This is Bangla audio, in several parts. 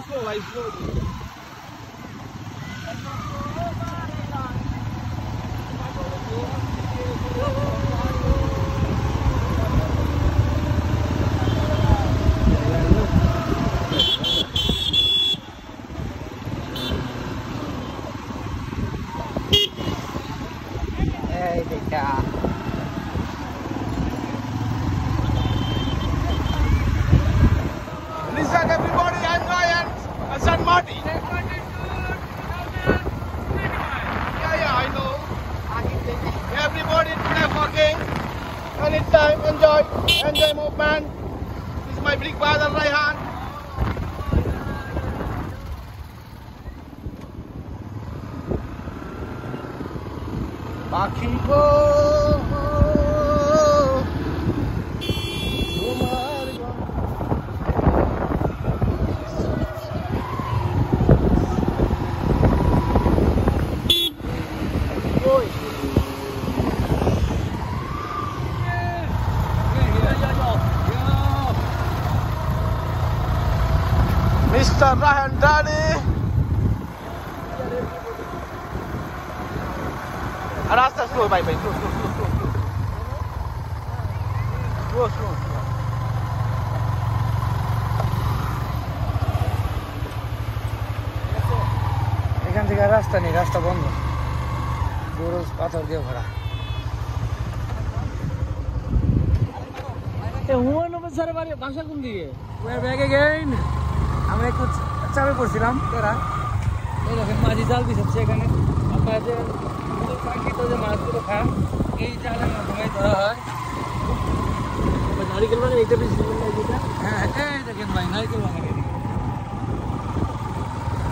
slow, ভাই slow. Hey, দেখা Listen, everybody, enjoy and San Martin. Yeah, I know. Everybody today walking. Anytime, enjoy movement. This is my big brother Raihan. Pakhi ko Mr. Raihan Daddy. Rasta slow, bye, slow. Slow. এখান থেকে রাস্তা নেই, রাস্তা বন্ধ, পুরো পাথর দিয়ে ভরা। বাসা কোন দিকে? আমরা একটু চাপে পড়ছিলাম তোরা এই দেখেন মাঝি জাল দিচ্ছে এখানে। আপনাদের প্রাকৃত যে মাছগুলো খান এই জালের মাধ্যমে ধরা হয়। নারিকেল বাগান এইটা বেশি হ্যাঁ, এই দেখেন ভাই নারিকেল বাগান।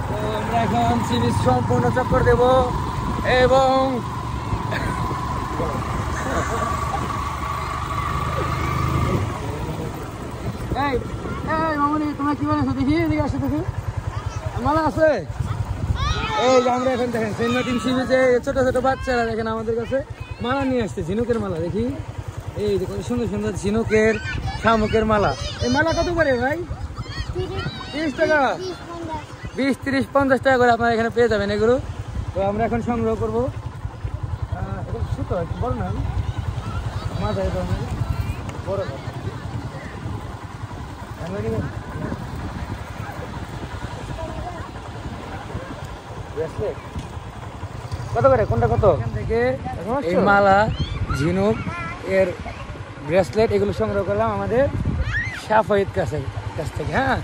তো আমরা এখন সি বিচ সম্পূর্ণ চক্কর দেব এবং এই মামনি তোমরা কি বানাইছো দেখি, এদিকে আসো দেখি, মালা আছে। এই যে আমরা এখন দেখেন সেন্ট মার্টিন সি বিচে ছোট ছোট বাচ্চারা দেখেন আমাদের কাছে মালা নিয়ে আসছে, ঝিনুকের মালা। দেখি এই যে কত সুন্দর সুন্দর ঝিনুকের শামুকের মালা। এই মালা কত করে ভাই? 30 টাকা, 20, 30, 50 টাকা করে আপনারা এখানে পেয়ে যাবেন এগুলো। তো আমরা এখন সংগ্রহ করবো। ছোট বড় না মাথায় বড় কত করে, কোনটা কত? এখান থেকে এই মালা, ঝিনুক এর ব্রেসলেট এগুলো সংগ্রহ করলাম আমাদের সাফাইত কাছ থেকে। হ্যাঁ,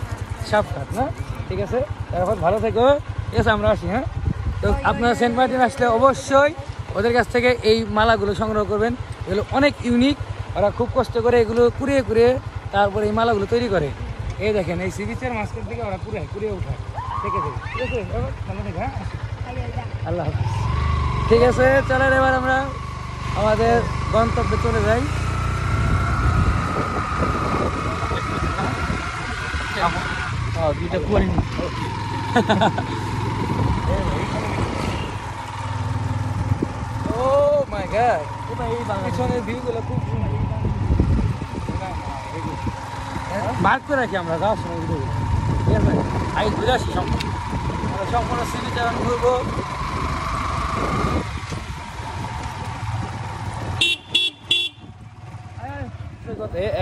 সাফাত না, ঠিক আছে। তারপর ভালো থেকো, ঠিক আছে, আমরা আসি। হ্যাঁ, তো আপনারা সেন্ট মার্টিন আসলে অবশ্যই ওদের কাছ থেকে এই মালাগুলো সংগ্রহ করবেন। এগুলো অনেক ইউনিক, ওরা খুব কষ্ট করে এগুলো কুড়িয়ে তারপরে এই মালাগুলো তৈরি করে। এই দেখেন এই সি বিচের মাঝখান থেকে ওরা কুড়িয়ে উঠায়, ঠিক আছে। ভালো থেকে, হ্যাঁ, আল্লাহ হাফিজ। ঠিক আছে, চলেন এবার আমরা আমাদের গন্তব্যে চলে যাই। দুইটা কুয়ারি ও মাই গড, পিছনের ভিউগুলো খুব মার্ক করে রাখি আমরা যাওয়ার সময়। ঠিক আছে, আই ঘুরে আসি সম্পূর্ণ সি বিচে ঘুরবো।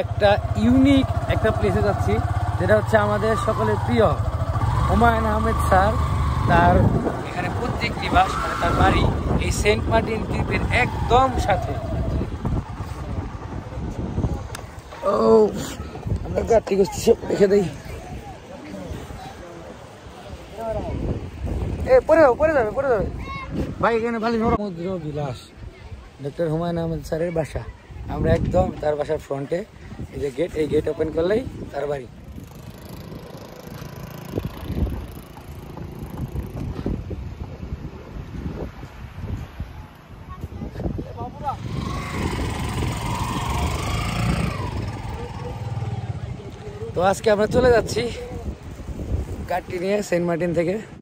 একটা ইউনিক একটা প্লেসে যাচ্ছি, যেটা হচ্ছে আমাদের সকলের প্রিয় হুমায়ুন আহমেদ স্যার। তার এখানে প্রত্যেক নিবাস, মানে তার বাড়ি এই সেন্ট মার্টিন দ্বীপের একদম সাথে। ও আমরা গাড়ি করছি, সব রেখে দেই। পড়ে যাবে ভাই। এখানে ভালো সমুদ্র বিলাস ডক্টর হুমায়ুন আহমেদ স্যারের বাসা। আমরা একদম তার বাসার ফ্রন্টে, এই যে গেট, এই গেট ওপেন করলেই তার বাড়ি। তো আজকে আমরা চলে যাচ্ছি গাড়ি নিয়ে সেন্ট মার্টিন থেকে।